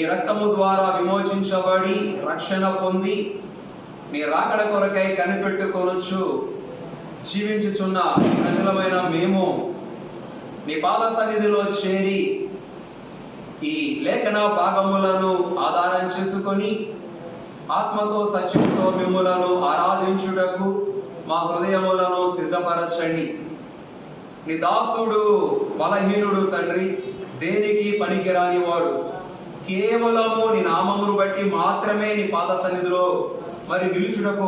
నీ రక్తము ద్వారా విమోచించబడి రక్షణ పొంది నీ రాకడ కొరకై కనిపెట్టుకొనొచ్చు జీవించుచున్న ప్రజలమైన మేము నీ పాద సన్నిధిలో చేరి ఈ లేఖన భాగములను ఆధారం చేసుకొని ఆత్మతో సత్యంతో మిమ్ములను ఆరాధించుటకు మా హృదయములను సిద్ధపరచండి. నీ దాసుడు బలహీనుడు తండ్రి, దేనికి పనికిరాని వాడు. కేవలము నీ నామమును బట్టి మాత్రమే నీ పాద సన్నిధిలో మరి నిలుచుటకు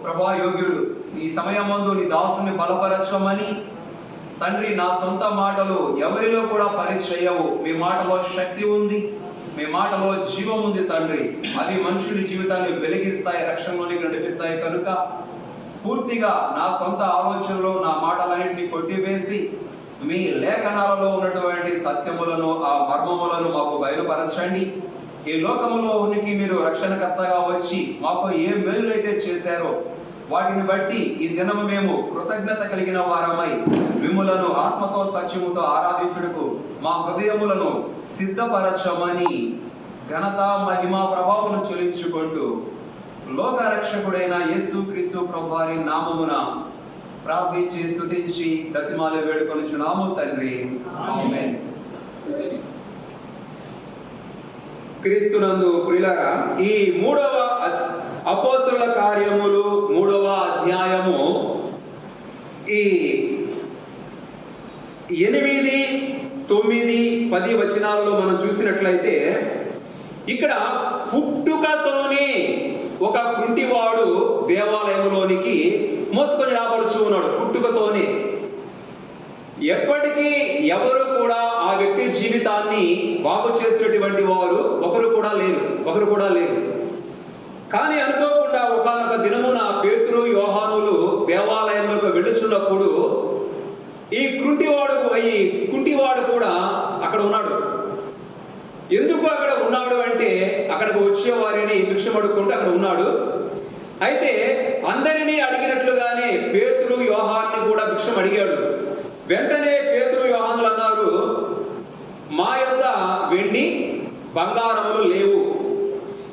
ప్రభా యోగ్యుడు. ఈ సమయమందు నీ దాసుని బలపరచమని తండ్రి, నా సొంత మాటలు ఎవరిలో కూడా పనిచేయవు. మీ మాటలో శక్తి ఉంది, మీ మాటలో జీవం ఉంది తండ్రి. అవి మనుషుని జీవితాన్ని వెలిగిస్తాయి, రక్షణలోనికి నడిపిస్తాయి. కనుక పూర్తిగా నా సొంత ఆలోచనలో నా మాటలన్నింటినీ కొట్టివేసి మీ లేఖనాలలో ఉన్నటువంటి సత్యములను, ఆ మర్మములను మాకు బయలుపరచండి. ఈ లోకములో ఉనికి మీరు రక్షణకర్తగా వచ్చి మాకు ఏ మేలులైతే చేశారో వాటిని బట్టి ఈ దినము మేము కృతజ్ఞత కలిగిన వారమై మిమ్ములను ఆత్మతో సత్యముతో ఆరాధించుటకు మా హృదయములను సిద్ధపరచమని ఘనత మహిమ ప్రభావం చెల్లించుకుంటూ లోక రక్షకుడైన యేసుక్రీస్తు ప్రభువారి నామమున ప్రార్థించి స్తుతించి బ్రతిమాలు వేడుకొనుచున్నాము తండ్రి, ఆమేన్. క్రీస్తునందు ప్రియులారా, ఈ 3వ అపోస్తలుల కార్యములు 3వ అధ్యాయము ఈ 8, 9, 10 వచనాల్లో మనం చూసినట్లయితే ఇక్కడ పుట్టుకతోనే ఒక కుంటివాడు దేవాలయంలోనికి మోసుకొని రాబడుచు ఉన్నాడు. పుట్టుకతోనే ఎప్పటికీ ఎవరు కూడా ఆ వ్యక్తి జీవితాన్ని బాగు చేసినటువంటి వారు ఒకరు కూడా లేరు. కానీ అనుకోకుండా ఒకానొక దినమున పేతురు యోహానులు దేవాలయంలోకి వెళ్ళుచున్నప్పుడు ఈ కుంటివాడు కూడా అక్కడ ఉన్నాడు. ఎందుకు అక్కడ ఉన్నాడు అంటే అక్కడికి వచ్చేవారిని భిక్షం అడుక్కుంటూ అక్కడ ఉన్నాడు. అయితే అందరినీ అడిగినట్లుగానే పేతురు యోహాన్ని కూడా భిక్షం అడిగాడు. వెంటనే పేతురు యోహానులు అన్నారు, మా యొద్ద వెండి బంగారములు లేవు.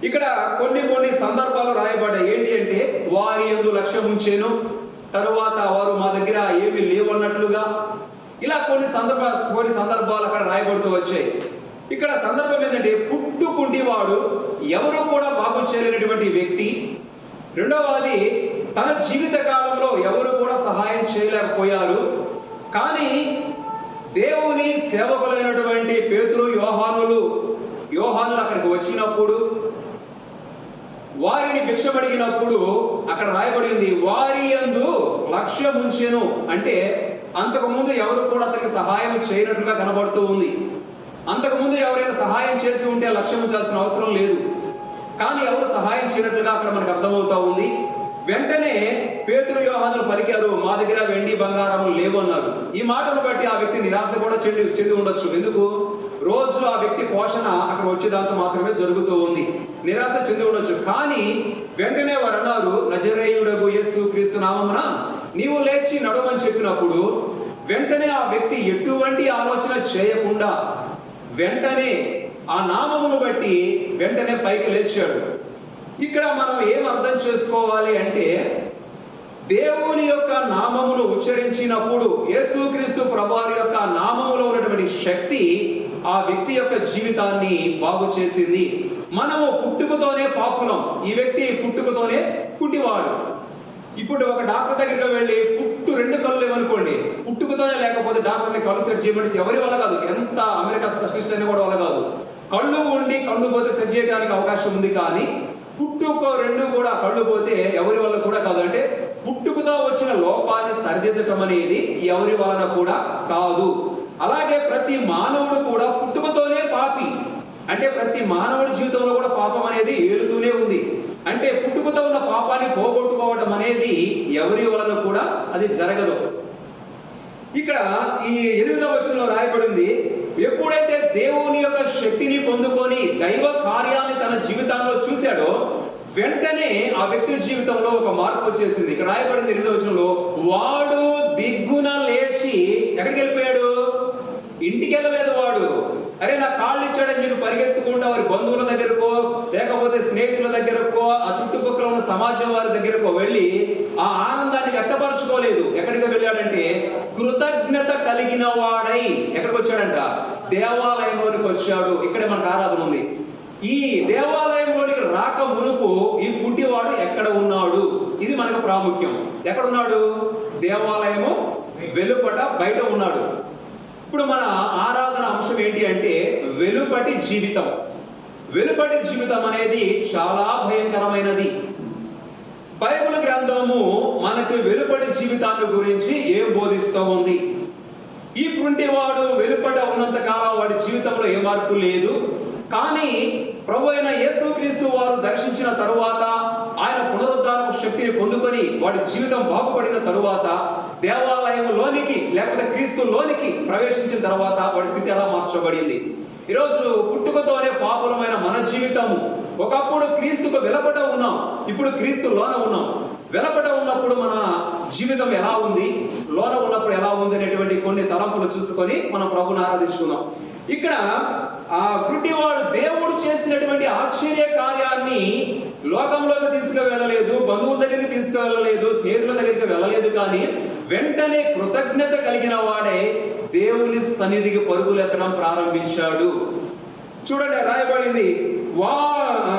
ఇక్కడ కొన్ని సందర్భాలు రాయబడ్డాయి. ఏంటి అంటే వారి యందు లక్ష్యం ఉంచేను, తరువాత వారు మా దగ్గర ఏమీ లేవన్నట్లుగా, ఇలా కొన్ని సందర్భాలు అక్కడ రాయబడుతూ వచ్చాయి. ఇక్కడ సందర్భం ఏంటంటే పుట్టుకుంటివాడు, ఎవరు కూడా బాగు చేయలేనటువంటి వ్యక్తి. రెండవది, తన జీవిత కాలంలో ఎవరు కూడా సహాయం చేయలేకపోయారు. కానీ దేవుని సేవకులైనటువంటి పేతురు యోహానులు అక్కడికి వచ్చినప్పుడు వారిని భిక్షం అడిగినప్పుడు అక్కడ రాయబడింది వారి యందు లక్ష్యం ఉంచెను. అంటే అంతకుముందు ఎవరు కూడా అతనికి సహాయం చేయనట్లుగా కనబడుతూ ఉంది. అంతకుముందు ఎవరైనా సహాయం చేసి ఉంటే లక్ష్యం ఉంచాల్సిన అవసరం లేదు. కానీ ఎవరు సహాయం చేయనట్లుగా అక్కడ మనకు అర్థమవుతా ఉంది. వెంటనే పేతురు యోహానులు పలికారు, మా దగ్గర వెండి బంగారములు లేవు అన్నారు. ఈ మాటను బట్టి ఆ వ్యక్తి నిరాశ కూడా చెంది ఉండొచ్చు. ఎందుకు? రోజు ఆ వ్యక్తి పోషణ అక్కడ వచ్చేదాంతో మాత్రమే జరుగుతూ ఉంది. నిరాశ చెంది ఉండొచ్చు. కానీ వెంటనే వారు అన్నారు, నజరేయుడగు యేసుక్రీస్తు నామమున నీవు లేచి నడవమని చెప్పినప్పుడు వెంటనే ఆ వ్యక్తి ఎటువంటి ఆలోచన చేయకుండా వెంటనే ఆ నామమును బట్టి వెంటనే పైకి లేచాడు. ఇక్కడ మనం ఏం అర్థం చేసుకోవాలి అంటే, దేవుని యొక్క నామమును ఉచ్చరించినప్పుడు యేసుక్రీస్తు ప్రభువారి యొక్క నామములో ఉన్నటువంటి శక్తి ఆ వ్యక్తి యొక్క జీవితాన్ని బాగు చేసింది. మనము పుట్టుకతోనే పాపులం. ఈ వ్యక్తి పుట్టుకతోనే కుంటివాడు. ఇప్పుడు ఒక డాక్టర్ దగ్గరికి వెళ్ళి పుట్టు 2 కళ్ళు లేవనుకోండి, పుట్టుకతోనే లేకపోతే డాక్టర్ని కళ్ళు సెట్ చేయమని ఎవరి వల్ల కాదు. ఎంత అమెరికా స్పెషలిస్ట్ అయినా కూడా వల్ల కాదు. కళ్ళు ఉండి కళ్ళు పోతే సెట్ చేయడానికి అవకాశం ఉంది. కానీ పుట్టుక 2 కూడా కళ్ళు పోతే ఎవరి వల్ల కూడా కాదు. అంటే పుట్టుకతో వచ్చిన లోపాన్ని సరిదిద్దటం అనేది ఎవరి వలన కూడా కాదు. అలాగే ప్రతి మానవుడు కూడా పుట్టుకతోనే పాపి. అంటే ప్రతి మానవుడి జీవితంలో కూడా పాపం అనేది ఏలుతూనే ఉంది. అంటే పుట్టుకతో ఉన్న పాపాన్ని పోగొట్టుకోవడం అనేది ఎవరి వలన కూడా అది జరగదు. ఇక్కడ ఈ 8వ వచనంలో రాయబడింది, ఎప్పుడైతే దేవుని యొక్క శక్తిని పొందుకొని దైవ కార్యాన్ని తన జీవితంలో చూశాడో వెంటనే ఆ వ్యక్తి జీవితంలో ఒక మార్పు వచ్చేసింది. ఇక్కడ రాయబడింది 8వ వచనంలో, వాడు దిగ్గున లేచి ఎక్కడికి వెళ్ళిపోయాడు? ఇంటికి వెళ్ళలేదు. వాడు అరే నా కాళ్ళు ఇచ్చాడని చెప్పి పరిగెత్తుకుంటా వారి బంధువుల దగ్గరకో లేకపోతే స్నేహితుల దగ్గరకో ఆ చుట్టుపక్కల ఉన్న సమాజం వారి దగ్గరకో వెళ్ళి ఆ ఆనందాన్ని వ్యక్తపరచుకోలేదు. ఎక్కడికి వెళ్ళాడంటే కృతజ్ఞత కలిగిన వాడై ఎక్కడికి వచ్చాడంట? దేవాలయంలోనికి వచ్చాడు. ఇక్కడే మనకు ఆరాధన ఉంది. ఈ దేవాలయంలోనికి రాక మునుపు ఈ పుట్టివాడు ఎక్కడ ఉన్నాడు? ఇది మనకు ప్రాముఖ్యం. ఎక్కడ ఉన్నాడు? దేవాలయము వెలుపట, బయట ఉన్నాడు. ఇప్పుడు మన ఆరాధన అంశం ఏంటి అంటే వెలుపటి జీవితం. వెలుపటి జీవితం అనేది చాలా భయంకరమైనది. బైబిల్ గ్రంథము మనకు వెలుపటి జీవితాన్ని గురించి ఏం బోధిస్తూ ఉంది? ఈ పుంటివాడు వెలుపట ఉన్నంత కాలం వాడి జీవితంలో ఏ మార్పు లేదు. కానీ ప్రభు అయిన యేసుక్రీస్తు వారు దర్శించిన తరువాత, ఆయన పునరుద్ధారపు శక్తిని పొందుకొని వాడి జీవితం బాగుపడిన తరువాత, దేవాలయంలోనికి లేకపోతే క్రీస్తులోనికి ప్రవేశించిన తర్వాత వాడి స్థితి ఎలా మార్చబడింది? ఈరోజు పుట్టుకతోనే పాపులమైన మన జీవితము, ఒకప్పుడు క్రీస్తుకు వెలపట ఉన్నాం, ఇప్పుడు క్రీస్తు లోన ఉన్నాం. వెలపట ఉన్నప్పుడు మన జీవితం ఎలా ఉంది, లోన ఉన్నప్పుడు ఎలా ఉంది అనేటువంటి కొన్ని తలంపులు చూసుకొని మనం ప్రభుని ఆరాధించుకున్నాం. ఇక్కడ ఆ గుడ్డివాడు దేవుడు చేసినటువంటి ఆశ్చర్య కార్యాన్ని లోకంలోకి తీసుకువెళ్ళలేదు, బంధువుల దగ్గరికి తీసుకువెళ్ళలేదు, స్నేహితుల దగ్గరికి వెళ్ళలేదు. కానీ వెంటనే కృతజ్ఞత కలిగిన వాడే దేవుని సన్నిధికి పరుగులెత్తడం ప్రారంభించాడు. చూడండి, రాయబడింది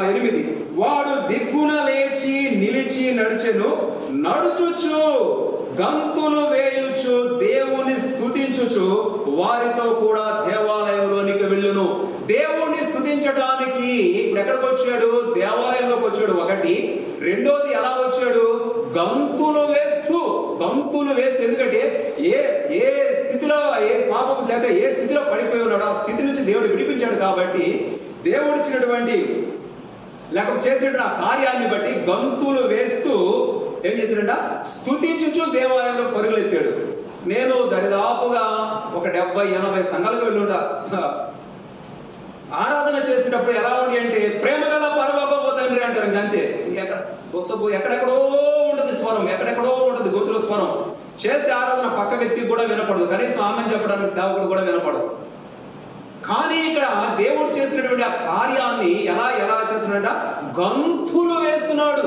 8, వాడు దిగ్గున లేచి నిలిచి నడిచెను, నడుచుచు గంతులు వేయుచు దేవుని స్తుతించుచు వారితో కూడా దేవాలయంలోనికి వెళ్ళును. దేవుణ్ణి స్తుతించడానికి ఎక్కడికి వచ్చాడు? దేవాలయంలోకి వచ్చాడు. ఒకటి. రెండోది ఎలా వచ్చాడు? గంతులు వేస్తూ. ఎందుకంటే ఏ స్థితిలో, ఏ పాపం లేక ఏ స్థితిలో పడిపోయి ఉన్నాడు ఆ స్థితి నుంచి దేవుడు విడిపించాడు. కాబట్టి దేవుడు ఇచ్చినటువంటి లేకపోతే చేసినటువంటి ఆ కార్యాన్ని బట్టి గంతులు వేస్తూ ఏం చేశాడంట? స్తుతించుచు దేవాలయంలో పరుగులెత్తాడు. నేను దరిదాపుగా ఒక 70-80 సంఘాలకు వెళ్ళి ఉంటా. ఆరాధన చేసేటప్పుడు ఎలా ఉంది అంటే ప్రేమ గల పరలోకపు తండ్రి అంటారు. అంతే. ఎక్కడెక్కడో ఉంటుంది స్వరం, ఎక్కడెక్కడో ఉంటుంది గొంతుల స్వరం. చేసే ఆరాధన పక్క వ్యక్తికి కూడా వినపడదు, కనీసం ఆమెను చెప్పడానికి సేవకుడు కూడా వినపడదు. కానీ ఇక్కడ దేవుడు చేసినటువంటి ఆ కార్యాన్ని ఎలా చేస్తున్నాడంట? గంతులు వేస్తున్నాడు.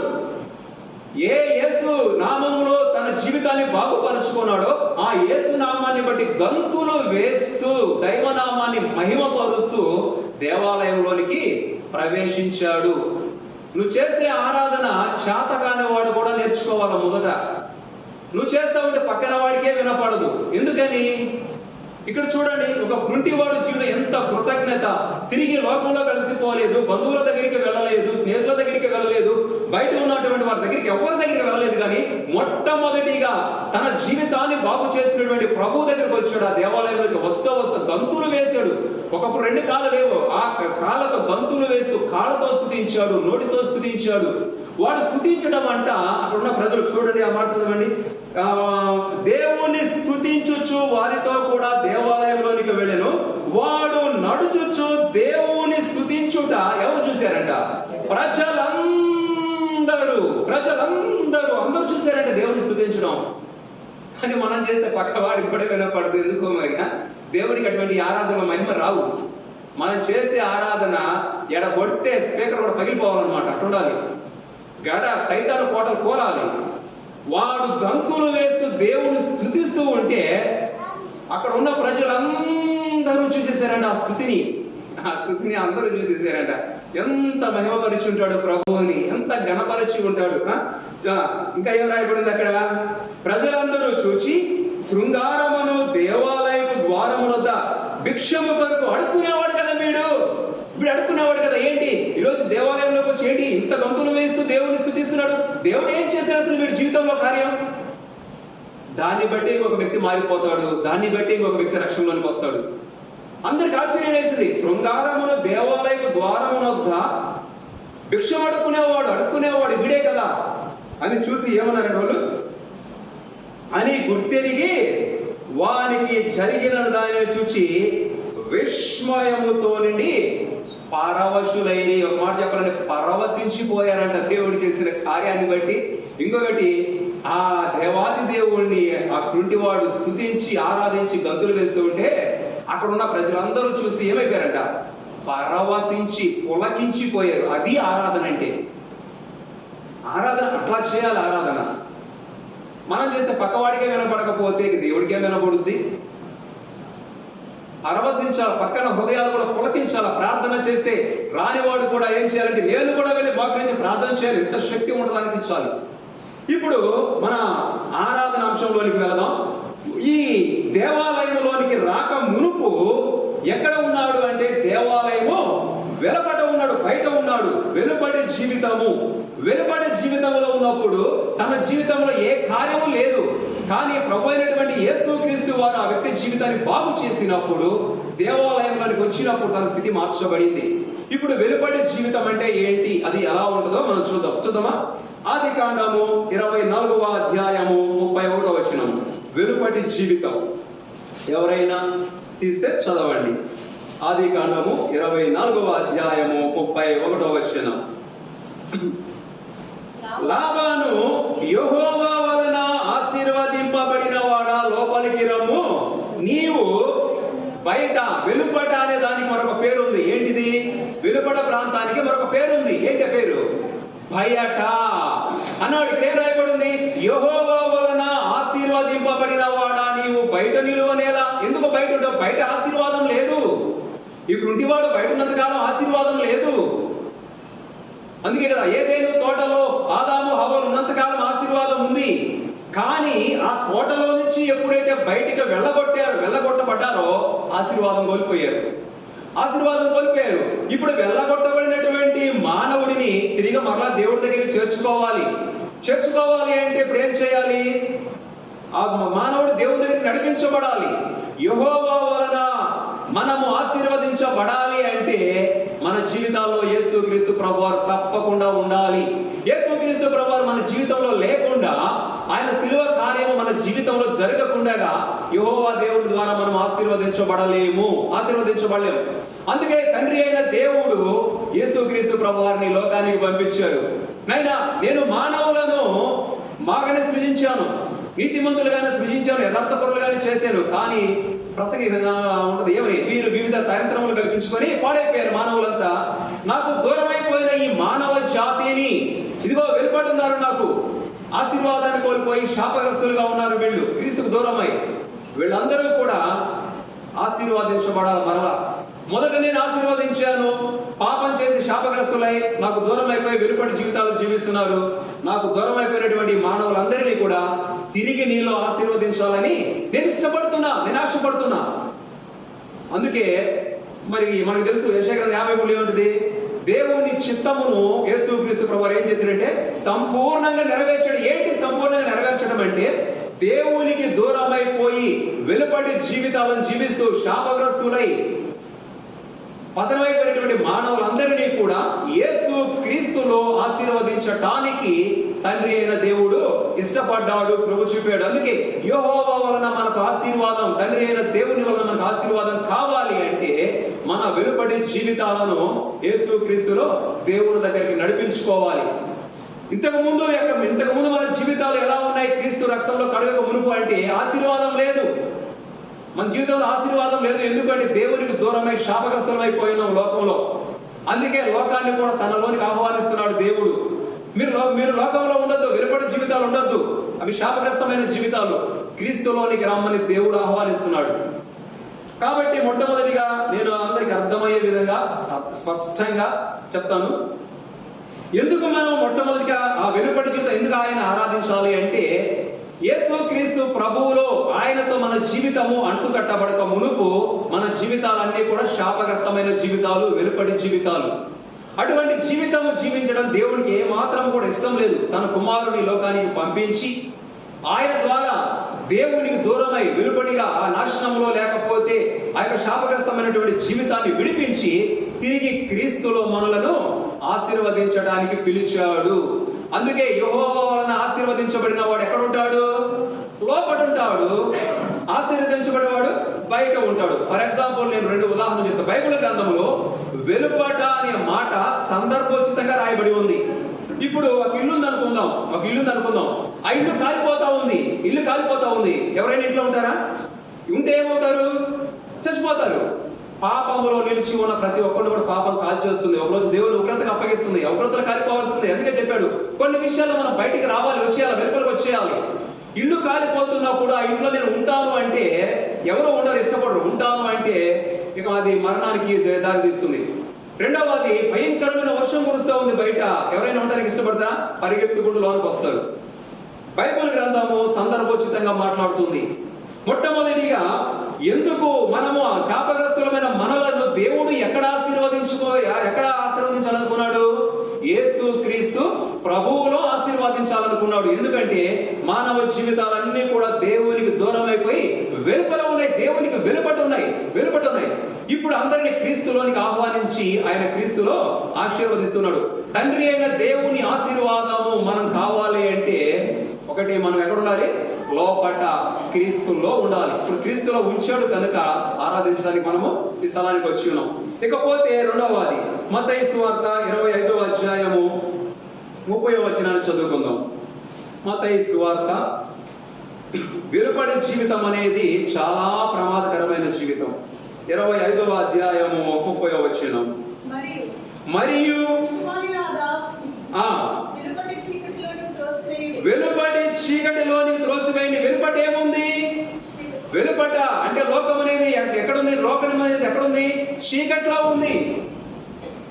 ఏ యేసు నామములో తన జీవితాన్ని బాగుపరుచుకున్నాడో ఆ యేసు నామాన్ని బట్టి గంతులు వేస్తూ దైవనామాన్ని మహిమపరుస్తూ దేవాలయంలోనికి ప్రవేశించాడు. నువ్వు చేసే ఆరాధన చేతకాని వాడు కూడా నేర్చుకోవాలి. మొదట నువ్వు చేస్తా ఉంటే పక్కన వాడికే వినపడదు. ఎందుకని? ఇక్కడ చూడండి, ఒక కుంటివాడు జీవితం ఎంత కృతజ్ఞత. తిరిగి లోకంలో కలిసిపోలేదు, బంధువుల దగ్గరికి వెళ్ళలేదు, స్నేహితుల దగ్గరికి వెళ్ళలేదు, బయట ఉన్నటువంటి వారి దగ్గరికి ఎవరి దగ్గరికి వెళ్ళలేదు. కానీ మొట్టమొదటిగా తన జీవితాన్ని బాగు చేసినటువంటి ప్రభు దగ్గరికి వచ్చాడు. ఆ దేవాలయంలోకి వస్తూ గంతులు వేశాడు. ఒకప్పుడు 2 కాళ్ళు లేవు, ఆ కాళ్ళతో గంతులు వేస్తూ కాళ్ళతో స్తుతించాడు, నోటితో స్తుతించాడు. వాడు స్తుతించడం అంట అక్కడ ఉన్న ప్రజలు చూడండి, ఆ మాట చదవండి. దేవుణ్ణి స్తుతించుచు వారితో కూడా దేవాలయంలోనికి వెళ్ళెను, వాడు నడుచుచు దేవుని స్తుతించుట ఎవరు చూశారంట? అందరూ చూశారంట దేవుని స్తుతించడం. కానీ మనం చేస్తే పక్కవాడికి కూడా వినపడదు. ఎందుకో మరి దేవుడికి అటువంటి ఆరాధన మహిమ రావు. మనం చేసే ఆరాధన ఎడగొడితే స్పీకర్ కూడా పగిలిపోవాలన్నమాట. అట్టుండాలి. గడ సైతాను కోటలు కోరాలి. వాడు గంతులు వేస్తూ దేవుని స్తుతిస్తూ ఉంటే అక్కడ ఉన్న ప్రజలందరూ చూసేశారంట ఆ స్థుతిని అందరూ చూసేశారంట. ఎంత మహిమపరిచి ఉంటాడు ప్రభువుని, ఎంత ఘనపరిచి ఉంటాడు. ఇంకా ఏం రాయబడింది అక్కడ? ప్రజలందరూ చూచి శృంగారమును దేవాలయపు ద్వారము వద్ద భిక్షము కొరకు అడుక్కునేవాడు కదా. ఇప్పుడు అడుక్కునేవాడు కదా. ఏంటి ఈరోజు దేవాలయంలోకి వచ్చి ఏంటి ఇంత గంతులు వేస్తూ దేవుని స్తుతిస్తున్నాడు? దేవుడు ఏం చేశాడు అసలు వీడి జీవితంలో కార్యం? దాన్ని బట్టి ఇంకొక వ్యక్తి మారిపోతాడు, దాన్ని బట్టి ఇంకొక వ్యక్తి రక్షణలోనికి వస్తాడు. అందరికి ఆశ్చర్యం వేసింది. శృంగారమును దేవాలయపు ద్వారము వద్ద భిక్షం అడుక్కునేవాడు వీడే కదా అని చూసి ఏమన్నారంటే వాళ్ళు అని గుర్తెరిగి వానికి జరిగిన దానిని చూచి విస్మయముతో నుండి పరవశులైరి. ఒక మాట చెప్పాలంటే పరవశించిపోయారంట దేవుడు చేసిన కార్యాన్ని బట్టి. ఇంకొకటి, ఆ దేవాది దేవుణ్ణి ఆ కుంటివాడు స్తుతించి ఆరాధించి గంతులు వేస్తూ ఉంటే అక్కడ ఉన్న ప్రజలందరూ చూసి ఏమైపోయారంట, పరవశించి పులకించిపోయారు. అది ఆరాధన అంటే. ఆరాధన అట్లా చేయాలి. ఆరాధన మనం చేస్తే పక్కవాడికే వినపడకపోతే దేవుడికే వినపడుద్ది. పరవశించాలి, పక్కన హృదయాలు కూడా పులకించాలి. ప్రార్థన చేస్తే రానివాడు కూడా ఏం చేయాలంటే నేను కూడా వెళ్ళి మోకరించి ప్రార్థన చేయాలి. ఎంత శక్తి ఉండదు అనిపించాలి. ఇప్పుడు మన ఆరాధన అంశంలోనికి వెళదాం. ఈ దేవాలయంలోనికి రాక మునుపు ఎక్కడ ఉన్నాడు అంటే దేవాలయము వెలుపట ఉన్నాడు, బయట ఉన్నాడు. వెలుపడి జీవితము, వెలుపడి జీవితంలో ఉన్నప్పుడు తన జీవితంలో ఏ కార్యము లేదు. కానీ ప్రభు అయినటువంటి యేసుక్రీస్తు వారు ఆ వ్యక్తి జీవితాన్ని బాగు చేసినప్పుడు దేవాలయంలోనికి వచ్చినప్పుడు తన స్థితి మార్చబడింది. ఇప్పుడు వెలుపడి జీవితం అంటే ఏంటి, అది ఎలా ఉంటుందో మనం చూద్దామా. ఆదికాండము 24వ అధ్యాయము 31వ వచనం. వెలుపటి జీవితం ఎవరైనా తీస్తే చదవండి. ఆదికాండము 24వ అధ్యాయము 31వ వచనం. లాబాను యెహోవా వలన ఆశీర్వదింపబడిన వాడా లోపలికి రమ్ము, నీవు బయట. వెలుపట అనే దానికి మరొక పేరు ఉంది. ఏంటిది? వెలుపట ప్రాంతానికి మరొక పేరు ఉంది. ఏంటి పేరు? బయట అన్నాడు. ఇక్కడ ఏం రాయబడింది? యెహోవా వలన ఆశీర్వదింపబడిన వాడా నీవు బయట నిలువనేలా. ఎందుకు బయట ఉంటావు? బయట ఆశీర్వాదం లేదు. ఇక్కడ ఉంటివాడు బయట ఉన్నంతకాలం ఆశీర్వాదం లేదు. అందుకే కదా ఏదేను తోటలో ఆదాము హవ్వలు ఉన్నంతకాలం ఆశీర్వాదం ఉంది. కానీ ఆ తోటలో నుంచి ఎప్పుడైతే బయటికి వెళ్ళగొట్టబడ్డారో ఆశీర్వాదం కోల్పోయారు. ఇప్పుడు వెళ్ళగొట్టబడినటువంటి మానవుడిని తిరిగి మరలా దేవుడి దగ్గరికి చేర్చుకోవాలి అంటే ఇప్పుడు ఏం చేయాలి? ఆ మానవుడు దేవుడి దగ్గరికి నడిపించబడాలి. యెహోవా వలన మనము ఆశీర్వదించబడాలి అంటే మన జీవితాల్లో యేసుక్రీస్తు ప్రభువారు తప్పకుండా ఉండాలి. యేసుక్రీస్తు ప్రభువారు మన జీవితంలో లేకుండా, ఆయన శిలువ కార్యము మన జీవితంలో జరగకుండా యెహోవా దేవుడి ద్వారా మనం ఆశీర్వదించబడలేము. అందుకే తండ్రి అయిన దేవుడు యేసుక్రీస్తు ప్రభువారిని లోకానికి పంపించారు. నైనా నేను మానవులను మాగానే సృజించాను, నీతిమంతులుగానే సృజించాను, యథార్థపరులుగానే చేశాను. కానీ ప్రసంగి ఉంటది ఏమని, వీరు వివిధ తంత్రములు కల్పించుకొని పాడైపోయారు మానవులంతా. నాకు దూరమైపోయిన ఈ మానవ జాతిని ఇదిగో వెలుపడున్నారు. నాకు ఆశీర్వాదాన్ని కోల్పోయి శాపగ్రస్తులుగా ఉన్నారు వీళ్ళు, క్రీస్తుకు దూరమై. వీళ్ళందరూ కూడా ఆశీర్వాదించబడాలి. మరలా మొదట నేను ఆశీర్వదించాను, పాపం చేసి శాపగ్రస్తులై నాకు దూరం అయిపోయి వెలుపడి జీవితాలు జీవిస్తున్నారు. నాకు దూరం అయిపోయినటువంటి మానవులందరినీ కూడా తిరిగి నీలో ఆశీర్వదించాలని నేను నేను ఆశపడుతున్నా. అందుకే మరి మనకు తెలుసు యెషయా 53 ఏముంటుంది? దేవుని చిత్తమును యేసుక్రీస్తు ప్రభువారు ఏం చేశారంటే సంపూర్ణంగా నెరవేర్చాడు. ఏంటి సంపూర్ణంగా నెరవేర్చడం అంటే, దేవునికి దూరమైపోయి వెలుపడి జీవితాలను జీవిస్తూ శాపగ్రస్తులై పతనమైపోయినటువంటి మానవులందరినీ కూడా యేసు క్రీస్తులో ఆశీర్వదించటానికి తండ్రి అయిన దేవుడు ఇష్టపడ్డాడు, కృప చూపాడు. అందుకే యెహోవా వలన మనకు ఆశీర్వాదం, తండ్రి అయిన దేవుని వలన మనకు ఆశీర్వాదం కావాలి అంటే మన వెలుపడి జీవితాలను యేసు క్రీస్తులో దేవుని దగ్గరికి నడిపించుకోవాలి. ఇంతకు ముందు మన జీవితాలు ఎలా ఉన్నాయి? క్రీస్తు రక్తంలో కడగక మునుపు అంటే ఆశీర్వాదం లేదు. మన జీవితంలో ఆశీర్వాదం లేదు. ఎందుకంటే దేవునికి దూరమై శాపగ్రస్తమైపోయినాం లోకంలో. అందుకే లోకాన్ని కూడా తనలోనికి ఆహ్వానిస్తున్నాడు దేవుడు. మీరు లోకంలో ఉండొద్దు, వెలుపడి జీవితాలు ఉండొద్దు, అవి శాపగ్రస్తమైన జీవితాలు. క్రీస్తులోనికి రమ్మని దేవుడు ఆహ్వానిస్తున్నాడు. కాబట్టి మొట్టమొదటిగా నేను అందరికి అర్థమయ్యే విధంగా స్పష్టంగా చెప్తాను. ఎందుకు మనం మొట్టమొదటిగా ఆ వెలుపడి జీవితం ఎందుకు ఆయన ఆరాధించాలి అంటే, యేసుక్రీస్తు ప్రభువులో ఆయనతో మన జీవితము అంటుకట్టబడక మునుపు మన జీవితాలన్నీ కూడా శాపగ్రస్తమైన జీవితాలు, వెలుపడి జీవితాలు. అటువంటి జీవితము జీవించడం దేవునికి ఏ మాత్రం కూడా ఇష్టం లేదు. తన కుమారుని లోకానికి పంపించి ఆయన ద్వారా దేవునికి దూరమై వెలుపడిగా ఆ నాశనంలో లేకపోతే ఆ యొక్క శాపగ్రస్తమైనటువంటి జీవితాన్ని విడిపించి తిరిగి క్రీస్తులో మనలను ఆశీర్వదించడానికి పిలిచాడు. అందుకే యెహోవా వలన ఆశీర్వదించబడిన వాడు ఎక్కడ ఉంటాడు? లోపల ఉంటాడు. ఆశీర్వదించబడినవాడు బయట ఉంటాడు. ఫర్ ఎగ్జాంపుల్ నేను 2 ఉదాహరణలు చెప్తాను. బైబిల్ గ్రంథంలో వెలుపట అనే మాట సందర్భోచితంగా రాయబడి ఉంది. ఇప్పుడు ఒక ఇల్లు ఉంది అనుకుందాం. ఆ ఇల్లు కాలిపోతా ఉంది. ఎవరైనా ఇంట్లో ఉంటారా? ఉంటే ఏమవుతారు? చచ్చిపోతారు. పాపంలో నిలిచి ఉన్న ప్రతి ఒక్కరిని కూడా పాపం కాల్చేస్తుంది. ఒకరోజు దేవుని ఉగ్రతకు అప్పగిస్తుంది, ఉగ్రతలు కాలిపోవాల్సిందే. అందుకే చెప్పాడు కొన్ని విషయాలు మనం బయటికి రావాలి, వచ్చేయాలి, వెలుపలికి వచ్చేయాలి. ఇల్లు కాలిపోతున్నప్పుడు ఆ ఇంట్లో నేను ఉంటాను అంటే ఎవరో ఉండరు, ఇష్టపడరు. ఉంటాను అంటే ఇక అది మరణానికి దారి తీస్తుంది. రెండవది, భయంకరమైన వర్షం కురుస్తూ ఉంది బయట, ఎవరైనా ఉండడానికి ఇష్టపడతారా? పరిగెత్తుకుంటూ లోనికి వస్తారు. బైబిల్ గ్రంథము సందర్భోచితంగా మాట్లాడుతుంది. మొట్టమొదటిగా ఎందుకు మనము ఆ శాపగ్రస్తులమైన మనలను దేవుడు ఎక్కడ ఆశీర్వదించాలనుకున్నాడు? యేసు క్రీస్తు ప్రభువులో ఆశీర్వదించాలనుకున్నాడు. ఎందుకంటే మానవ జీవితాలన్నీ కూడా దేవునికి దూరం అయిపోయి వెలుపల ఉన్నాయి, దేవునికి వెలుపట ఉన్నాయి. ఇప్పుడు అందరినీ క్రీస్తులోనికి ఆహ్వానించి ఆయన క్రీస్తులో ఆశీర్వదిస్తున్నాడు. తండ్రి అయిన దేవుని ఆశీర్వాదము మనం కావాలి అంటే ఒకటి, మనం ఎక్కడ ఉండాలి? లోపట క్రీస్తులో ఉండాలి. ఇప్పుడు క్రీస్తులో ఉంచాడు కనుక ఆరాధించడానికి మనము ఈ స్థలానికి వచ్చి ఉన్నాం. ఇకపోతే రెండవది, మత్తయి సువార్త 25వ అధ్యాయము 30వ వచనాన్ని చదువుకుందాం. మత్తయి సువార్త, వెలుపడి జీవితం అనేది చాలా ప్రమాదకరమైన జీవితం. 25వ అధ్యాయము 30వ వచనం. మరియు వెలుపటి చీకటిలోని త్రోసివేయండి. వెలుపట ఏముంది? వెలుపట అంటే లోకం అనేది ఎక్కడుంది? లోకం అనేది ఎక్కడుంది? చీకటిలో ఉంది.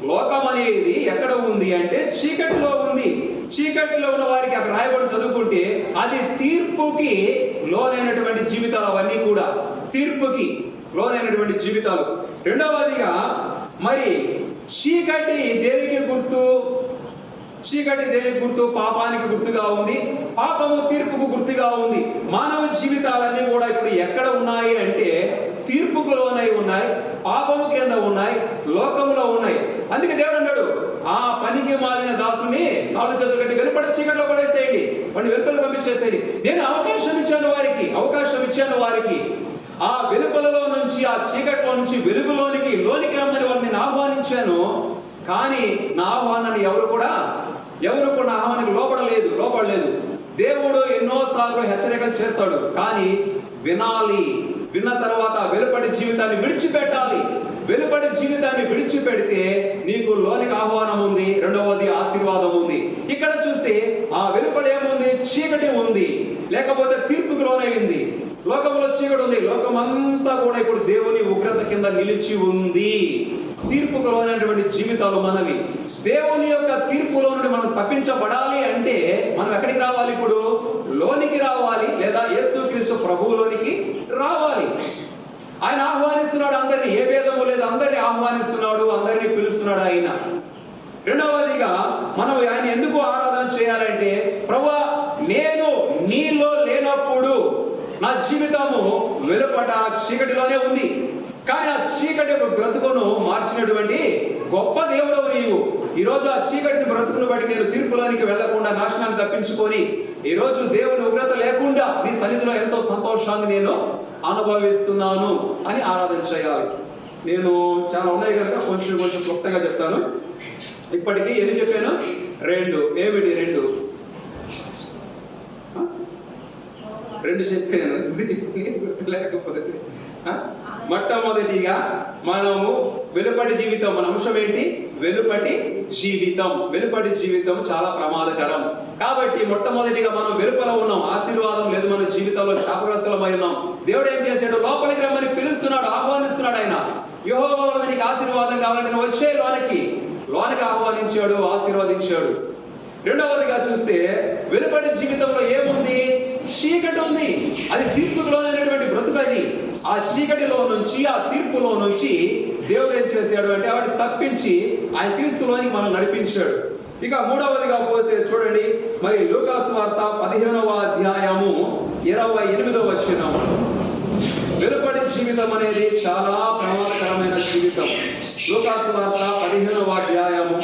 లోకం అనేది ఎక్కడ ఉంది అంటే చీకటిలో ఉంది. చీకటిలో ఉన్న వారికి అక్కడ రాయబడి చదువుకుంటే అది తీర్పుకి లోనైనటువంటి జీవితాలు. అవన్నీ కూడా తీర్పుకి లోనైనటువంటి జీవితాలు. రెండవదిగా, మరి చీకటి దేనికి గుర్తు? చీకటి దేనికి గుర్తు? పాపానికి గుర్తుగా ఉంది. పాపము తీర్పుకు గుర్తుగా ఉంది. మానవ జీవితాలన్నీ కూడా ఇప్పుడు ఎక్కడ ఉన్నాయి అంటే తీర్పుకు లోనై ఉన్నాయి, పాపము కింద ఉన్నాయి, లోకములో ఉన్నాయి. అందుకే దేవుడు అన్నాడు, ఆ పనికి మాలిన దాసుని కాళ్ళు చేతులు కట్టి వెలుపడి చీకట్లో పడేసేయండి, వాడిని వెలుపల పంపించేసేయండి. నేను అవకాశం ఇచ్చాను వారికి. ఆ వెలుపలలో నుంచి, ఆ చీకట్లో నుంచి వెలుగులోనికి రమ్మని వారిని నేను ఆహ్వానించాను. కానీ నా ఆహ్వానాన్ని ఎవరు కూడా ఆహ్వానానికి లోపడలేదు. దేవుడు ఎన్నోసార్లు హెచ్చరికలు చేస్తాడు, కానీ వినాలి. విన్న తర్వాత వెలుపడి జీవితాన్ని విడిచిపెట్టాలి. వెలుపడి జీవితాన్ని విడిచిపెడితే నీకు లోనికి ఆహ్వానం ఉంది, రెండవది ఆశీర్వాదం ఉంది. ఇక్కడ చూస్తే ఆ వెలుపడి ఏముంది? చీకటి ఉంది, లేకపోతే తీర్పుకు లోనైంది. లోకంలో చీకటి ఉంది. లోకమంతా కూడా ఇప్పుడు దేవుని ఉగ్రత కింద నిలిచి ఉంది. తీర్పుకు లోనైనటువంటి జీవితాలు మనవి. దేవుని యొక్క తీర్పులో నుండి మనం తప్పించబడాలి అంటే మనం ఎక్కడికి రావాలి? ఇప్పుడు లోనికి రావాలి, లేదా యేసుక్రీస్తు ప్రభువులోనికి రావాలి. ఆయన ఆహ్వానిస్తున్నాడు అందరినీ, ఏ భేదము లేదు, అందరినీ ఆహ్వానిస్తున్నాడు, అందరినీ పిలుస్తున్నాడు ఆయన. రెండవదిగా, మనం ఆయన ఎందుకు ఆరాధన చేయాలంటే, ప్రభువా నేను నీలో లేనప్పుడు నా జీవితము వెలుపట చీకటిలోనే ఉంది, కానీ ఆ చీకటి బ్రతుకును మార్చినటువంటి గొప్ప దేవుడవు నీవు. ఈరోజు ఆ చీకటిని బ్రతుకును బట్టి నేను తీర్పులోనికి వెళ్లకుండా నాశనాన్ని తప్పించుకొని ఈరోజు దేవుని ఉగ్రత లేకుండా నీ సన్నిధిలో ఎంతో సంతోషాన్ని నేను అనుభవిస్తున్నాను అని ఆరాధన చేయాలి. నేను చాలా ఉన్నాయి కనుక కొంచెం క్లుప్తంగా చెప్తాను. ఇప్పటికీ ఎన్ని చెప్పాను? 2. ఏమిటి 2 చెప్పాను. లేకపోతే మొట్టమొదటిగా మనము వెలుపటి జీవితం. మన అంశం ఏంటి? వెలుపటి జీవితం చాలా ప్రమాదకరం. కాబట్టి మొట్టమొదటిగా మనం వెలుపల ఉన్నాం, ఆశీర్వాదం లేదు, మన జీవితంలో శాపగ్రస్తులమై ఉన్నాం. దేవుడు ఏం చేశాడు? లోపలికి రమ్మని పిలుస్తున్నాడు, ఆహ్వానిస్తున్నాడు. ఆయన యెహోవా నీకు ఆశీర్వాదం కావాలంటే వచ్చే లోనికి ఆహ్వానించాడు, ఆశీర్వదించాడు. రెండవదిగా చూస్తే వెలుపటి జీవితంలో ఏముంది? చీకటి ఉంది. అది తీర్పులోనైనటువంటి బ్రతుకు. అది ఆ చీకటిలో నుంచి, ఆ తీర్పులో నుంచి దేవుడు ఏం చేశాడు అంటే వాటిని తప్పించి ఆయన క్రీస్తులోనికి మనం నడిపించాడు. ఇక మూడవదిగా పోతే చూడండి, మరి లూకాసు వార్త 15వ అధ్యాయము 28వ వచనం. వెలుపడి జీవితం అనేది చాలా ప్రమాదకరమైన జీవితం. లూకాసు వార్త 15వ అధ్యాయము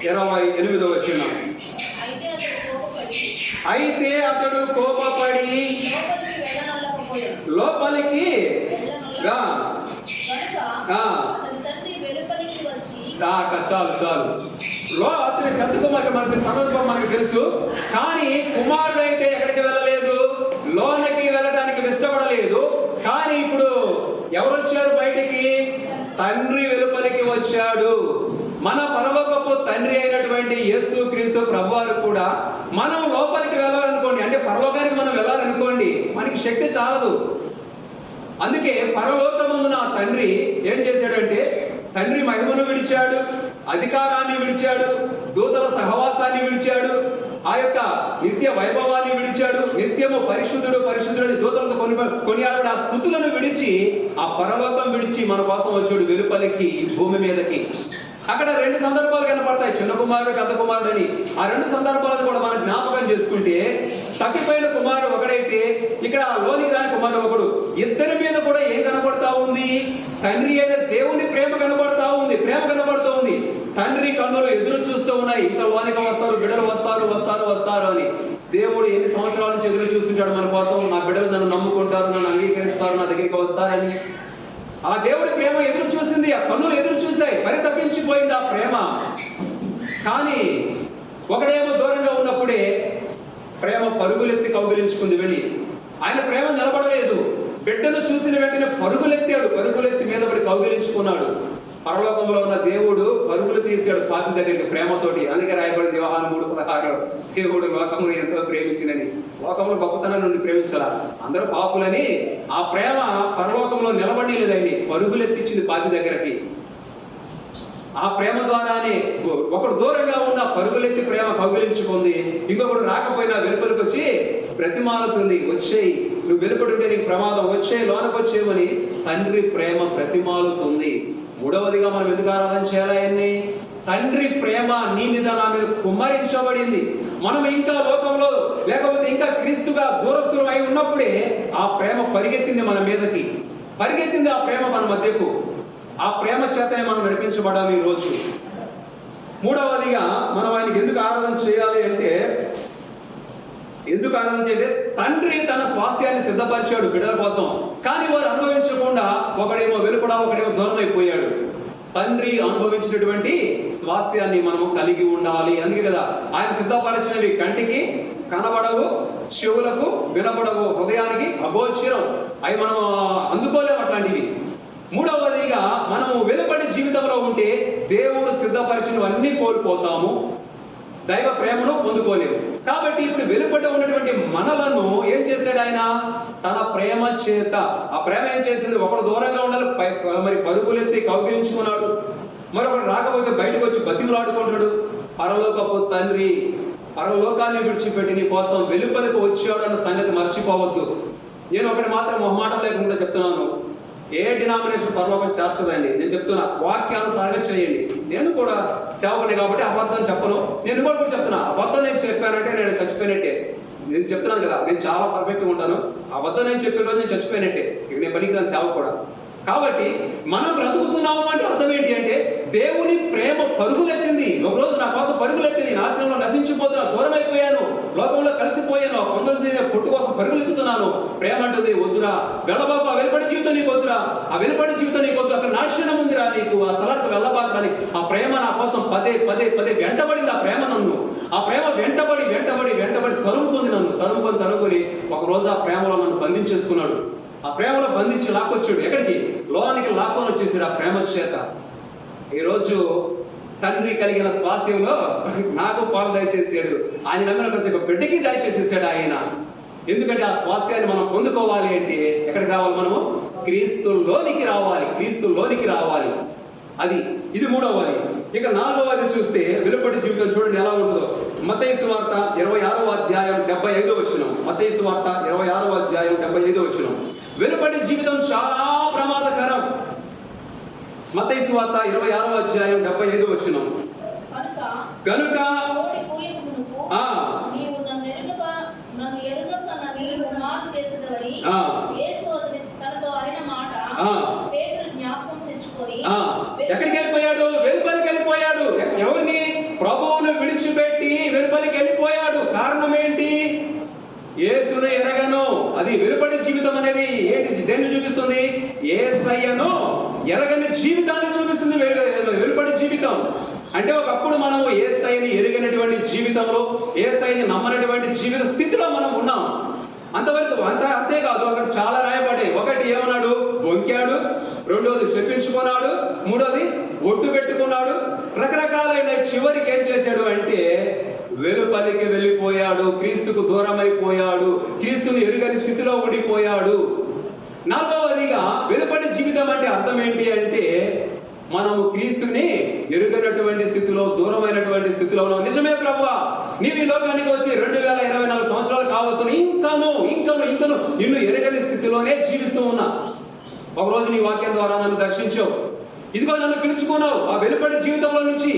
28వ వచనం. అయితే అతడు కోపపడి లోపలికి చాలు అతని పెద్ద కుమారుడు, మనకి సందర్భం మనకు తెలుసు. కానీ కుమారుడు అయితే ఎక్కడికి వెళ్ళలేదు? లోనికి వెళ్ళడానికి ఇష్టపడలేదు. కానీ ఇప్పుడు ఎవరు వచ్చారు బయటికి? తండ్రి వెలుపలికి వచ్చాడు. మన పరలోకపు తండ్రి అయినటువంటి యేసు క్రీస్తు ప్రభువారు కూడా మనం లోపలికి వెళ్ళాలనుకోండి, అంటే పరలోకానికి మనం వెళ్ళాలనుకోండి, మనకి శక్తి చాలదు. అందుకే పరలోకమందు నా తండ్రి ఏం చేశాడంటే, తండ్రి మహిమను విడిచాడు, అధికారాన్ని విడిచాడు, దూతల సహవాసాన్ని విడిచాడు, ఆ యొక్క నిత్య వైభవాన్ని విడిచాడు, నిత్యము పరిశుద్ధుడు పరిశుద్ధుడు దూతలతో కొనియాడు ఆ స్తుతులను విడిచి, ఆ పరలోకం విడిచి మన కోసం వచ్చాడు వెలుపలికి, ఈ భూమి మీదకి. అక్కడ రెండు సందర్భాలు కనపడతాయి, చిన్న కుమారుడు పెద్ద కుమారుడు అని. ఆ రెండు సందర్భాలను కూడా మనం జ్ఞాపకం చేసుకుంటే, తప్పిపోయిన కుమారుడు ఒకడైతే ఇక్కడ లోనికి రాని కుమారుడు ఒకడు. ఇద్దరి మీద కూడా ఏం కనపడతా ఉంది? తండ్రి అయిన దేవుని ప్రేమ కనపడతా ఉంది, ప్రేమ కనపడుతూ ఉంది. తండ్రి కన్నులు ఎదురు చూస్తూ ఉన్నాయి, ఇంకా లోనికి వస్తారు, బిడ్డలు వస్తారు వస్తారు వస్తారు అని. దేవుడు ఎన్ని సంవత్సరాల నుంచి ఎదురు చూస్తుంటాడు మన కోసం, నా బిడ్డలు నన్ను నమ్ముకుంటారు, నన్ను అంగీకరిస్తారు, నా దగ్గరికి వస్తారని. ఆ దేవుడి ప్రేమ ఎదురు చూసింది, ఆ కన్నులు ఎదురు చూసాయి, పరితపించిపోయింది ఆ ప్రేమ. కానీ ఒకడేమో దూరంగా ఉన్నప్పుడే ప్రేమ పరుగులెత్తి కౌగిలించుకుంది వెళ్ళి. ఆయన ప్రేమ నిలబడలేదు. బిడ్డను చూసిన వెంటనే పరుగులెత్తాడు, పరుగులెత్తి మీద పడి కౌగిలించుకున్నాడు. పరలోకంలో ఉన్న దేవుడు పరుగులు తీసాడు పాపి దగ్గరికి ప్రేమతోటి. అందుకే రాయబడింది యోహాను 3:16, దేవుడు లోకమును ఎంతో ప్రేమించినని. లోకంలో గొప్పతనం నుండి ప్రేమించాలా, అందరూ పాపులని. ఆ ప్రేమ పరలోకంలో నిలబడి లేదండి, పరుగులెత్తించింది పాపి దగ్గరకి. ఆ ప్రేమ ద్వారానే ఒకడు దూరంగా ఉన్న పరుగులెత్తి ప్రేమ కౌగిలించుకుంది, ఇంకొకడు రాకపోయినా వెలుపలికి వచ్చి ప్రతిమాలుతుంది, వచ్చేయి, నువ్వు వెలుపడుంటే నీకు ప్రమాదం, వచ్చే లోనకు వచ్చేయమని తండ్రి ప్రేమ ప్రతిమాలుతుంది. మూడవదిగా మనం ఎందుకు ఆరాధన చేయాలి ఆయన్ని? తండ్రి ప్రేమ నీ మీద నా మీద కుమ్మరించబడింది. మనం ఇంకా లోకంలో లేకపోతే ఇంకా క్రీస్తుగా దూరస్తులం అయి ఉన్నప్పుడే ఆ ప్రేమ పరిగెత్తింది మన మీదకి, పరిగెత్తింది ఆ ప్రేమ మన మధ్యకు. ఆ ప్రేమ చేతనే మనం నడిపించబడాలి ఈ రోజు. మూడవదిగా మనం ఆయనకి ఎందుకు ఆరాధన చేయాలి అంటే, ఎందుకు ఆరాధన చేయాలి? తండ్రి తన స్వాస్థ్యాన్ని సిద్ధపరిచాడు బిడ్డల కోసం, కానీ వారు అనుభవించకుండా ఒకడేమో వెలుపడ, ఒకడేమో దూరం అయిపోయాడు. తండ్రి అనుభవించినటువంటి స్వాస్థ్యాన్ని మనము కలిగి ఉండాలి. అందుకే కదా ఆయన సిద్ధపరిచినవి కంటికి కనబడవు, చెవులకు వినబడవు, హృదయానికి అగోచరం, అవి మనం అందుకోలేము అట్లాంటివి. మూడవదిగా మనము వెలుపడి జీవితంలో ఉంటే దేవుడు సిద్ధపరిచినవన్నీ కోల్పోతాము, దైవ ప్రేమను పొందుకోలేము. కాబట్టి ఇప్పుడు వెలుపట ఉన్నటువంటి మనలను ఏం చేశాడు ఆయన? తన ప్రేమ చేత. ఆ ప్రేమ ఏం చేసింది? ఒకడు దూరంగా ఉండాలి, మరి పరుగులెత్తి కౌగిలించుకున్నాడు, మరొకడు రాకపోతే బయటకు వచ్చి బతిమలాడుకుంటాడు. పరలోకపు తండ్రి పరలోకాన్ని విడిచిపెట్టి నీ కోసం వెలుపలకు వచ్చాడు అన్న సంగతి మర్చిపోవద్దు. నేను ఒకటి మాత్రం మొహమాటం లేకుండా చెప్తున్నాను, ఏ డినామినేషన్ పరలోకం చేర్చదండి. నేను చెప్తున్నా, వాక్యానుసారంగా చేయండి. నేను కూడా సేవకుని కాబట్టి అబద్ధం చెప్పను. నేను కూడా చెప్తున్నా, అబద్ధం నేను చెప్పానంటే నేను చచ్చిపోయినట్టే. నేను చెప్తున్నాను కదా, నేను చాలా పర్ఫెక్ట్గా ఉంటాను. అబద్ధం నేను చెప్పిన రోజు నేను చచ్చిపోయినట్టే, ఇక నేను పనికిరాని సేవ కూడా. కాబట్టి మనం బ్రతుకుతున్నాము అంటే అర్థం ఏంటి అంటే, దేవుని ప్రేమ పరుగులెత్తింది. ఒకరోజు నా కోసం పరుగులెత్తింది, నాశనంలో నశించిపోతున్నా, దూరం అయిపోయాను, లోకంలో కలిసిపోయాను, ఆ కొందరు పొట్టు కోసం పరుగులెత్తుతున్నాను. ప్రేమ అంటుంది, వద్దురా, వెళ్ళబాకు, ఆ వెలుపడి జీవితం నీకు వద్దురా, ఆ వెలుపడి జీవితం నీకు వద్దు, అక్కడ నాశనం ఉందిరా, నీకు ఆ స్థలానికి వెళ్ళబాకని. ఆ ప్రేమ నా కోసం పదే పదే పదే వెంటబడింది. ఆ ప్రేమ నన్ను, ఆ ప్రేమ వెంటబడి వెంటబడి వెంటబడి తరుముకుంది నన్ను, తరుముకొని ఒకరోజు ఆ ప్రేమలో నన్ను బంధించేసుకున్నాడు. ఆ ప్రేమలో బంధించి లాక్కొచ్చాడు. ఎక్కడికి? లోనికి లాక్కొని వచ్చేసాడు ఆ ప్రేమ చేత. ఈరోజు తండ్రి కలిగిన స్వాస్థ్యంలో నాకు పాలు దయచేసాడు. ఆయన నమ్మిన ప్రతి ఒక్క బిడ్డకి దయచేసేసాడు ఆయన. ఎందుకంటే ఆ స్వాస్థ్యాన్ని మనం పొందుకోవాలి అంటే ఎక్కడికి రావాలి? మనము క్రీస్తులోనికి రావాలి, క్రీస్తులోనికి రావాలి. ఇది మూడవది. ఇక నాలుగవది చూస్తే వెలుపటి జీవితం చూడండి ఎలా ఉంటుందో. మత్తయి సువార్త 26వ అధ్యాయం 75వ వచనం. మత్తయి సువార్త 26వ అధ్యాయం 75వ వచనం. వెలుపటి జీవితం చాలా ప్రమాదకరం. మత్తయి సువార్త 26వ అధ్యాయం 75వ వచనం. కనుక ఎక్కడికి వెళ్ళిపోయాడు? వెలుపలికి వెళ్ళిపోయాడు. ఎవరిని? ప్రభువును విడిచిపెట్టి వెలుపలికి వెళ్ళిపోయాడు. కారణం ఏంటి? యేసును ఎరగను. అది వెలుపడి జీవితం అనేది ఏంటి? దేన్ని చూపిస్తుంది? యేసయ్యను ఎరగని జీవితాన్ని చూపిస్తుంది వెలుపడి జీవితం. అంటే ఒకప్పుడు మనము యేసయ్యని ఎరిగినటువంటి జీవితంలో, యేసయ్యని నమ్మనటువంటి జీవిత స్థితిలో మనం ఉన్నాం. అంతవరకు అంతేకాదు, అక్కడ చాలా రాయబడ్డాయి. ఒకటి ఏమన్నాడు? వంకాడు. రెండోది శపించుకున్నాడు. మూడోది ఒట్టు పెట్టుకున్నాడు. రకరకాలైన. చివరికి ఏం చేశాడు అంటే వెలుపలికి వెళ్ళిపోయాడు. క్రీస్తుకు దూరం అయిపోయాడు. క్రీస్తుని ఎరుగని స్థితిలో ఉండిపోయాడు. నాలుగవదిగా వెలుపలి జీవితం అంటే అర్థం ఏంటి అంటే మనము క్రీస్తుని ఎరుగనటువంటి స్థితిలో, దూరమైనటువంటి స్థితిలో ఉన్నాం. నిజమే ప్రభువా, నీవు ఈ లోకానికి వచ్చి 2024 సంవత్సరాలు కావస్తుంది, ఇంకను నిన్ను ఎరగని స్థితిలోనే జీవిస్తూ ఉన్నా. ఒకరోజు నీ వాక్యం ద్వారా నన్ను దర్శించావు. ఇదిగో నన్ను పిలుచుకున్నావు. ఆ వెలుపడి జీవితంలో నుంచి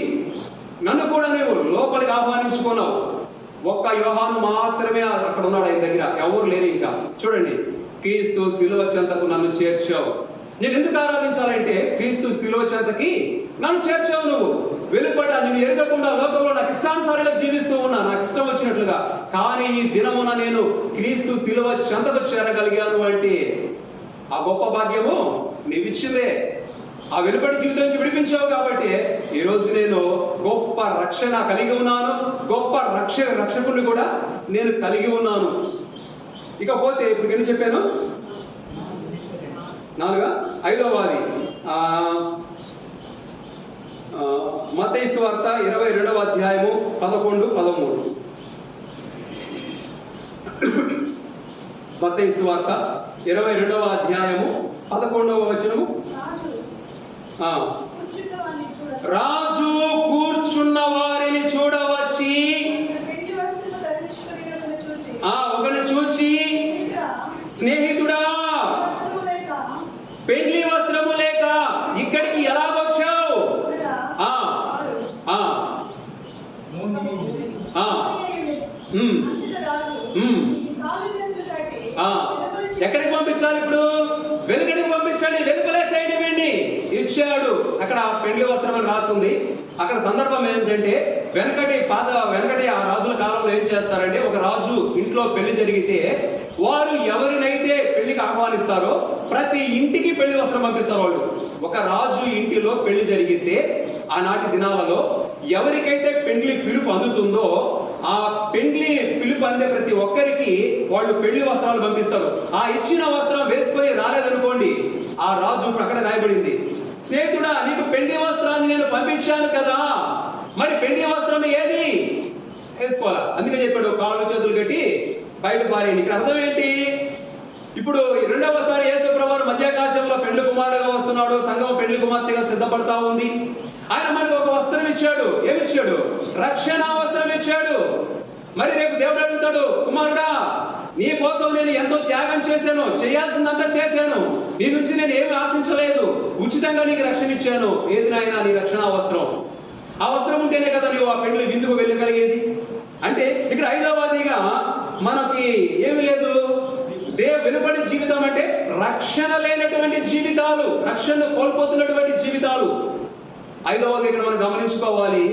నన్ను కూడా నీవు లోపలికి ఆహ్వానించుకున్నావు. ఒక్క యోహాను మాత్రమే అక్కడ ఉన్నాడు ఆయన దగ్గర, ఎవరు లేరు. ఇంకా చూడండి, క్రీస్తు శిలువ చెంతకు నన్ను చేర్చావు. నేను ఎందుకు ఆరాధించాలంటే క్రీస్తు శిలువ చెంతకి నన్ను చేర్చావు. నువ్వు వెలుపడ నిన్ను ఎరగకుండా లోకంలో నాకు ఇష్టానుసారంగా జీవిస్తూ ఉన్నా, నాకు ఇష్టం వచ్చినట్లుగా. కానీ ఈ దినమున నేను క్రీస్తు శిలువ చెంతకు చేరగలిగాను అంటే ఆ గొప్ప భాగ్యము నీవిచ్చిందే. ఆ వెలుపడి జీవితం నుంచి విడిపించావు కాబట్టి ఈరోజు నేను గొప్ప రక్షణ కలిగి ఉన్నాను. గొప్ప రక్షకుడిని కూడా నేను కలిగి ఉన్నాను. ఇకపోతే ఇప్పుడు ఎన్ని చెప్పాను? 4. 5వది మత్తయి సువార్త 22వ అధ్యాయము 11, 13. మత్తయి సువార్త 22వ అధ్యాయము 11వ వచనము. రాజు కూర్చున్న వారిని చూడవచ్చి ఒకరిని చూచి, స్నేహితుడా, పెండ్లి వస్త్రము లేక ఇక్కడికి ఎలా వచ్చావు? ఎక్కడికి పంపించాలి? ఇప్పుడు వెలుగడికి పంపించండి, వెలుపలేసేయండి వెండి ఇచ్చాడు. అక్కడ పెండ్లి వస్త్రం అని రాస్తుంది. అక్కడ సందర్భం ఏంటంటే వెనకటి ఆ రాజుల కాలంలో ఏం చేస్తారంటే, ఒక రాజు ఇంట్లో పెళ్లి జరిగితే వారు ఎవరినైతే పెళ్లికి ఆహ్వానిస్తారో ప్రతి ఇంటికి పెళ్లి వస్త్రం పంపిస్తారు వాళ్ళు. ఒక రాజు ఇంటిలో పెళ్లి జరిగితే ఆనాటి దినాలలో ఎవరికైతే పెండ్లి పిలుపు అందుతుందో ఆ పెండ్లి పిలుపు అందే ప్రతి ఒక్కరికి వాళ్ళు పెళ్లి వస్త్రాలు పంపిస్తారు. ఆ ఇచ్చిన వస్త్రం వేసుకొని రాలేదనుకోండి, ఆ రాజు అక్కడ రాయబడింది, స్నేహితుడా, నీకు పెండ్లి వస్త్రాన్ని నేను పంపించాను కదా, మరి పెండ్లి వస్త్రం ఏది? వేసుకోవాలా. అందుకే చెప్పాడు, కాళ్ళు చేతులు కట్టి బయట పారేయండి. ఇక్కడ అర్థం ఏంటి? ఇప్పుడు రెండవసారి యేసు ప్రభువు మధ్యాకాశంలో పెండ్లి కుమారుడుగా వస్తున్నాడు. సంఘం పెండ్లి కుమార్తెగా సిద్ధపడతా ఉంది. ఆయన మనకు ఒక వస్త్రం ఇచ్చాడు. ఏమిచ్చాడు? రక్షణ వస్త్రం ఇచ్చాడు. మరి రేపు దేవుడు అడుగుతాడు, కుమారుడా, నీ కోసం నేను ఎంతో త్యాగం చేశాను, చేయాల్సిందంతా చేశాను, నీ నుంచి నేను ఏమి ఆశించలేదు, ఉచితంగా నీకు రక్షణ ఇచ్చాను, ఏది నాయనా నీ రక్షణ వస్త్రం? ఆ వస్త్రం ఉంటేనే కదా నీవు ఆ పెండ్లి విందుకు వెళ్ళగలిగేది. అంటే ఇక్కడ 5వదిగా మనకి ఏమి లేదు. వెలుపడి జీవితం అంటే రక్షణ లేనటువంటి జీవితాలు, రక్షణ కోల్పోతున్నటువంటి జీవితాలు. 5వది ఇక్కడ మనం గమనించుకోవాలి.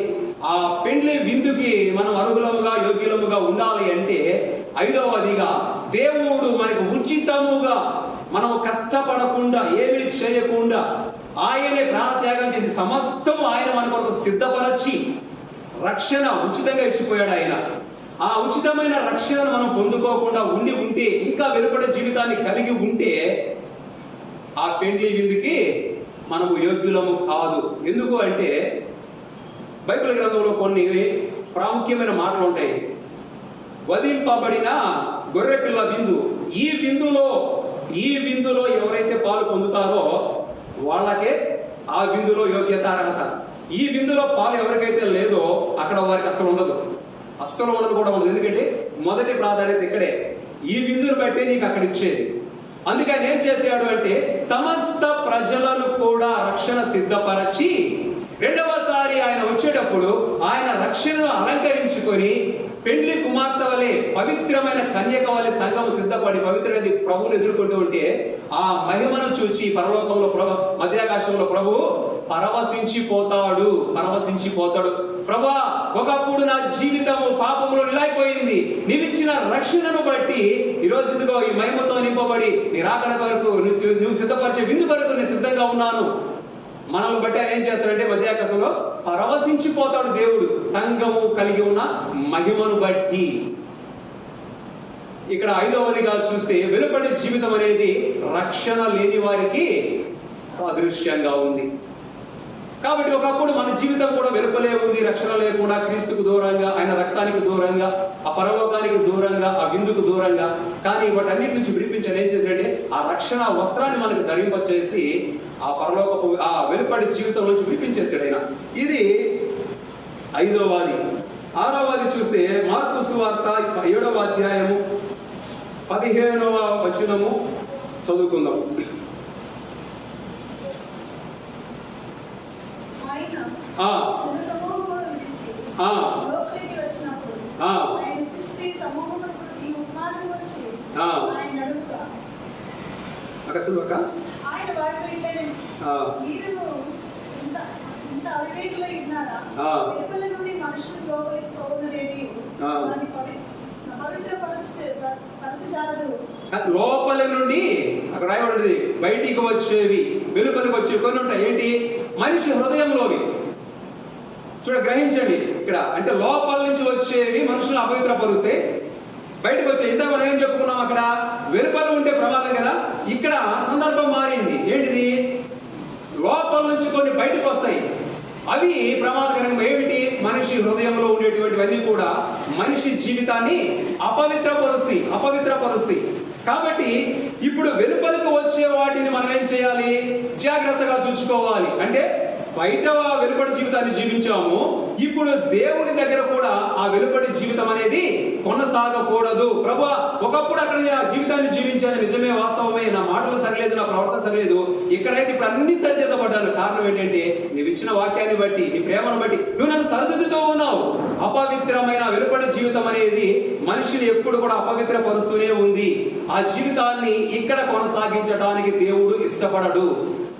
ఆ పెండ్లి విందుకి మనం అర్హులముగా, యోగ్యులముగా ఉండాలి అంటే 5వదిగా దేవుడు మనకు ఉచితముగా, మనము కష్టపడకుండా, ఏమీ చేయకుండా ఆయనే ప్రాణత్యాగం చేసి సమస్తము ఆయన మన కొరకు సిద్ధపరచి రక్షణ ఉచితంగా ఇచ్చిపోయాడు ఆయన. ఆ ఉచితమైన రక్షణను మనం పొందుకోకుండా ఉంటే, ఇంకా వెలుపడే జీవితాన్ని కలిగి ఉంటే ఆ పెండ్లి విందుకి మనము యోగ్యులము కాదు. ఎందుకు అంటే బైబిల్ గ్రంథంలో కొన్ని ప్రాముఖ్యమైన మాటలు ఉంటాయి. వధింపబడిన గొర్రెపిల్ల విందు. ఈ విందులో ఎవరైతే పాలు పొందుతారో వాళ్ళకే ఆ విందులో యోగ్యత, అర్హత. ఈ విందులో పాలు ఎవరికైతే లేదో అక్కడ వారికి అస్సలు ఉండదు కూడా ఉండదు. ఎందుకంటే మొదటి ప్రాధాన్యత ఇక్కడే. ఈ విందును బట్టి నీకు అక్కడ ఇచ్చేది. అందుకని ఏం చేశాడు అంటే సమస్త ప్రజలను కూడా రక్షణ సిద్ధపరచి రెండవసారి ఆయన వచ్చేటప్పుడు ఆయన రక్షణను అలంకరించుకొని పెండ్లి కుమార్తె వలె, పవిత్రమైన కన్యక వలె సంఘము సిద్ధపడి పవిత్రమైన ప్రభువును ఎదుర్కొంటూ ఉంటే ఆ మహిమను చూచి పరలోకంలో మధ్యాకాశంలో ప్రభువు పరవశించిపోతాడు. ప్రభువా, ఒకప్పుడు నా జీవితము పాపములో నిలైపోయింది, నీవిచ్చిన రక్షణను బట్టి ఈరోజు ఇదిగో ఈ మహిమతో నింపబడి నీ రాకడ వరకు నువ్వు సిద్ధపరిచే విందు వరకు నేను సిద్ధంగా ఉన్నాను. మనల్ని బట్టి ఆయన ఏం చేస్తాడంటే మధ్యాకాశంలో పరవశించిపోతాడు దేవుడు, సంఘము కలిగి ఉన్న మహిమను బట్టి. ఇక్కడ 5వదిగా చూస్తే వెలుపడి జీవితం అనేది రక్షణ లేని వారికి సాదృశ్యంగా ఉంది. కాబట్టి ఒకప్పుడు మన జీవితం కూడా వెలుపలే ఉంది, రక్షణ లేకుండా, క్రీస్తుకు దూరంగా, ఆయన రక్తానికి దూరంగా, ఆ పరలోకానికి దూరంగా, ఆ విందుకు దూరంగా. కానీ వాటన్నిటి నుంచి విడిపించని ఏం చేసినట్టే ఆ రక్షణ వస్త్రాన్ని మనకు ధరింపచేసి ఆ పరలోకపు ఆ వెలుపడి జీవితం నుంచి విడిపించేసాడు ఆయన. ఇది 5వది. 6వది చూస్తే మార్కు సువార్త 7వ అధ్యాయము 15వ వచనము చదువుకుందాం. అక్కడ చూడక లోపలి నుండి అక్కడ రాయబడింది బయటికి వచ్చేవి, వెలుపలికి వచ్చేవి కొన్ని ఉంటాయి. ఏంటి? మనిషి హృదయంలోవి. చూడ గ్రహించండి ఇక్కడ, అంటే లోపల నుంచి వచ్చేవి మనుషులను అపవిత్రపరుస్తే బయటకు వచ్చే. ఇంత మనం ఏం చెప్పుకున్నాం, అక్కడ వెలుపల ఉంటే ప్రమాదం కదా. ఇక్కడ సందర్భం మారింది. ఏంటిది? లోపల నుంచి కొన్ని బయటకు వస్తాయి, అవి ప్రమాదకరంగా. ఏమిటి? మనిషి హృదయంలో ఉండేటువంటివన్నీ కూడా మనిషి జీవితాన్ని అపవిత్రపరుస్తాయి. కాబట్టి ఇప్పుడు వెలుపలకు వచ్చే వాటిని మనం ఏం చేయాలి? జాగ్రత్తగా చూసుకోవాలి. అంటే బయట వెలుపడి జీవితాన్ని జీవించాము, ఇప్పుడు దేవుని దగ్గర కూడా ఆ వెలుపడి జీవితం అనేది కొనసాగకూడదు. ప్రభువా, ఒకప్పుడు అక్కడ జీవితాన్ని జీవించాను, నిజమే, వాస్తవమే, నా మాటలు సరిలేదు, నా ప్రవర్తన సరిలేదు, ఇక్కడైతే ఇప్పుడు అన్ని సరిచేతపడ్డాను. కారణం ఏంటంటే నీవు ఇచ్చిన వాక్యాన్ని బట్టి, నీ ప్రేమను బట్టి నువ్వు నన్ను సరిదిద్దుతూ ఉన్నావు. అపవిత్రమైన వెలుపడి జీవితం అనేది మనిషిని ఎప్పుడు కూడా అపవిత్రపరుస్తూనే ఉంది. ఆ జీవితాన్ని ఇక్కడ కొనసాగించడానికి దేవుడు ఇష్టపడడు.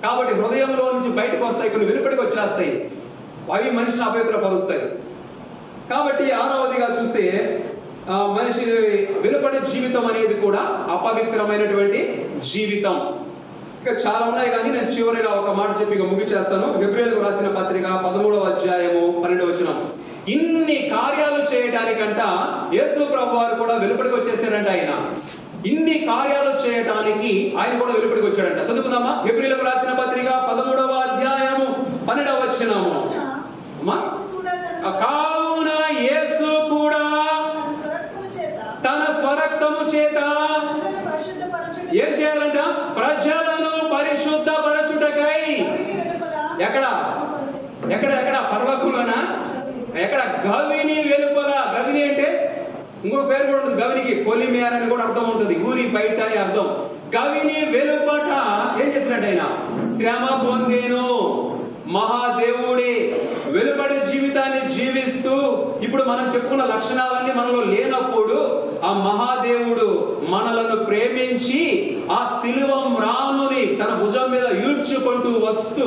కాబట్టి హృదయంలో నుంచి బయటకు వస్తాయి, కొన్ని వెలుపడికి వచ్చేస్తాయి, అవి మనిషిని అపవిత్రపరుస్తాయి. కాబట్టి 6వదిగా చూస్తే మనిషి వెలుపడి జీవితం అనేది కూడా అపవిత్రమైనటువంటి జీవితం. ఇంకా చాలా ఉన్నాయి, కానీ నేను చివరిగా ఒక మాట చెప్పి ముగిచేస్తాను. హెబ్రీయులకు రాసిన పత్రిక 13వ అధ్యాయము 12వ వచనం. ఇన్ని కార్యాలు చేయడానికంట యేసు ప్రభువారు కూడా వెలుపడికి వచ్చేసాడంట. ఆయన ఇన్ని కార్యాలు చేయటానికి ఆయన కూడా వెలుపడికి వచ్చాడంట. చదువుకుందామా? హెబ్రీయులకు రాసిన పత్రిక 13వ అధ్యాయము 12వ వచనము. కావున యేసు కూడా తన స్వరక్తము చేత ఏం చేయాలంట? ప్రజలను పరిశుద్ధపరచుటకై. ఎక్కడ? పరలోకంలోనా? ఎక్కడ? గవిని వెలుపల. గవిని అంటే ఇంకో పేరు కూడా ఉంటుంది గవినికి, పొలిమేర అని కూడా అర్థం ఉంటుంది, ఊరి బయట అని అర్థం. గవిని వెలుపట ఏం చేసినట్టు? ఆయన శ్రమ పొందేను. మహాదేవుడే వెలుపడి జీవితాన్ని జీవిస్తూ ఇప్పుడు మనం చెప్పుకున్న లక్షణాలన్నీ మనలో లేనప్పుడు ఆ మహాదేవుడు మనలను ప్రేమించి ఆ శిలువం రానుని తన భుజం మీద ఈడ్చుకుంటూ వస్తూ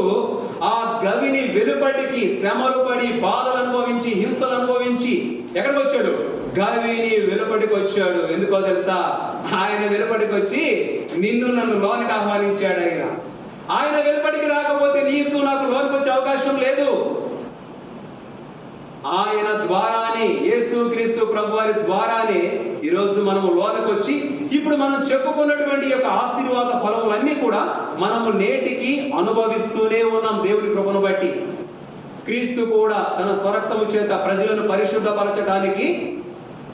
ఆ గవిని వెలుపడికి శ్రమలు పడి, బాధలు అనుభవించి, హింసలు అనుభవించి ఎక్కడికి వచ్చాడు? గవిని వెలుపడికి వచ్చాడు. ఎందుకో తెలుసా? ఆయన వెలుపడికి వచ్చి నిన్ను నన్ను లోనికి ఆహ్వానించాడు. ఆయన వెలుపడికి రాకపోతే నీకు నాకు లోనికి వచ్చే అవకాశం లేదు. ఆయన ద్వారానే, యేసుక్రీస్తు ప్రభువారి ద్వారానే ఈరోజు మనము లోనికి వచ్చి ఇప్పుడు మనం చెప్పుకున్నటువంటి యొక్క ఆశీర్వాద ఫలములన్నీ కూడా మనము నేటికి అనుభవిస్తూనే ఉన్నాం దేవుని కృపను బట్టి. క్రీస్తు కూడా తన స్వరక్తము చేత ప్రజలను పరిశుద్ధపరచడానికి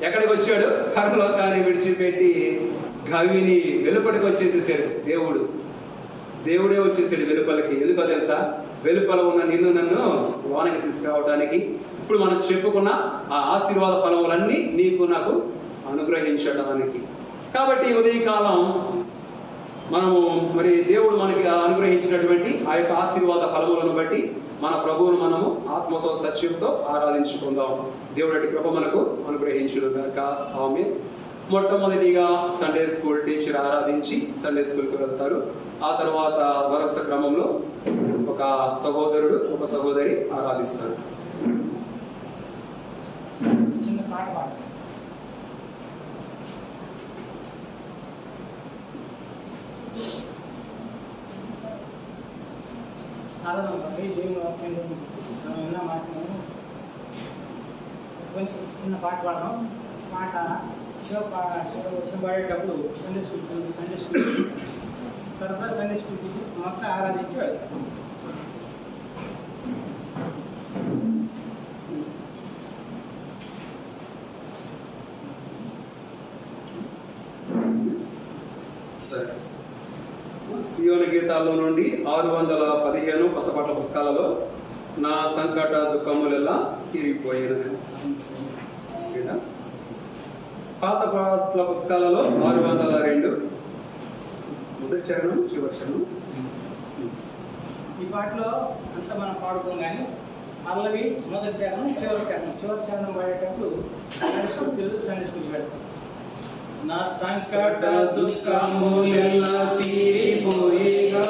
ఎక్కడికి వచ్చాడు? పరలోకాన్ని విడిచిపెట్టి గవిని వెలుపడికి వచ్చేసేసాడు. దేవుడే వచ్చేసాడు వెలుపలికి. ఎందుకో తెలుసా? వెలుపల ఉన్న నిన్ను నన్ను లోనికి తీసుకురావడానికి, ఇప్పుడు మనం చెప్పుకున్న ఆ ఆశీర్వాద ఫలములన్నీ నీకు నాకు అనుగ్రహించడానికి. కాబట్టి ఉదయకాలం మనము మరి దేవుడు మనకి అనుగ్రహించినటువంటి ఆ యొక్క ఆశీర్వాద ఫలములను బట్టి మన ప్రభువును మనము ఆత్మతో సత్యంతో ఆరాధించుకుందాం. దేవుడి కృప మనకు అనుగ్రహించును గాక. ఆమేన్. మొట్టమొదటిగా సండే స్కూల్ టీచర్ ఆరాధించి సండే స్కూల్కి వెళ్తారు. ఆ తర్వాత వరుస క్రమంలో ఒక సహోదరుడు ఒక సహోదరి ఆరాధిస్తారు. చిన్న పాట పాడు. చిన్న పాట పాడదాం. పాట వచ్చిన పడేటప్పుడు సండే స్కూల్ తర్వాత సండే స్కూల్కి మొత్తం ఆరాధించి వెళ్తాం. సరే. సియోను గీతాల్లో నుండి 615 కొత్త పాఠ పుస్తకాలలో నా సంకట దుఃఖములెల్లా తీరిపోయిన. పాత పాటల పుస్తకాలలో 602 మొదటి చరణం చివరి చరణం. ఈ పాటలో అంతా మనం పాడుకోం కానీ పల్లవి మొదటి చరణం చివరి చరణం పాడేటప్పుడు సండే స్కూల్కి వెళ్తాం. నా సంకట దుఃఖములెల్లా తీరిపోయేగా,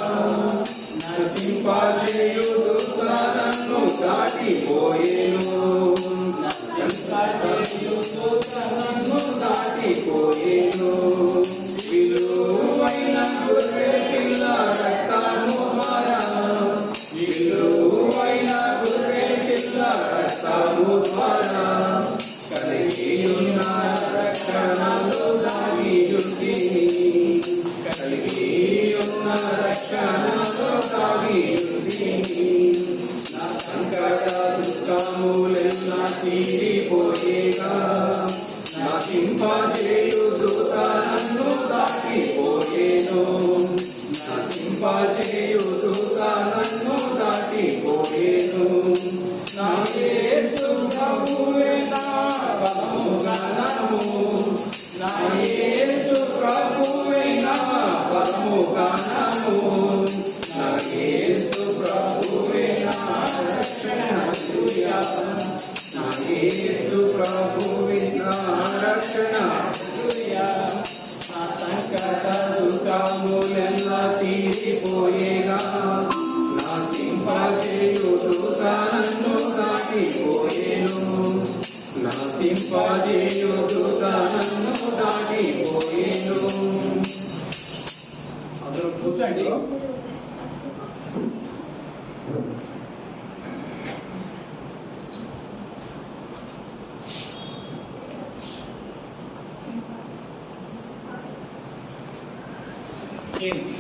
నశింపజేయు దుఃఖాలను దాటిపోయేను. నశింపజేయు దుఃఖాలను దాటిపోయేను. విలువైన గొర్రె పిల్ల రక్తము ద్వారా, విలువైన గొర్రె పిల్ల రక్తము ద్వారా కలిగియున్న రక్షణలో సాగియుంటిని, కలిగియున్న రక్షణలో సాగియుంటిని. నా సంకట దుఃఖములెల్లా తీరిపోయేగా, నశింపజేయు దూతలను దాటిపోయేను. నశింపజేయు దూతలను దాటిపోయేను. నా యేసు ప్రభువే నా బలము గణము, నా యేసు ప్రభువే నా బలము గణము, నా యేసు ప్రభువే నా రక్షణ. హల్లెలూయా. నా యేసు ప్రభువే నా రక్షణ. హల్లెలూయా. నా సంకట దుఃఖములెల్లా తీరిపోయేగా, నశింపజేయు దూతలను దాటిపోయేను. నశింపజేయు దూతలను దాటిపోయేను. అందరూ కూర్చోండి. ఏంటి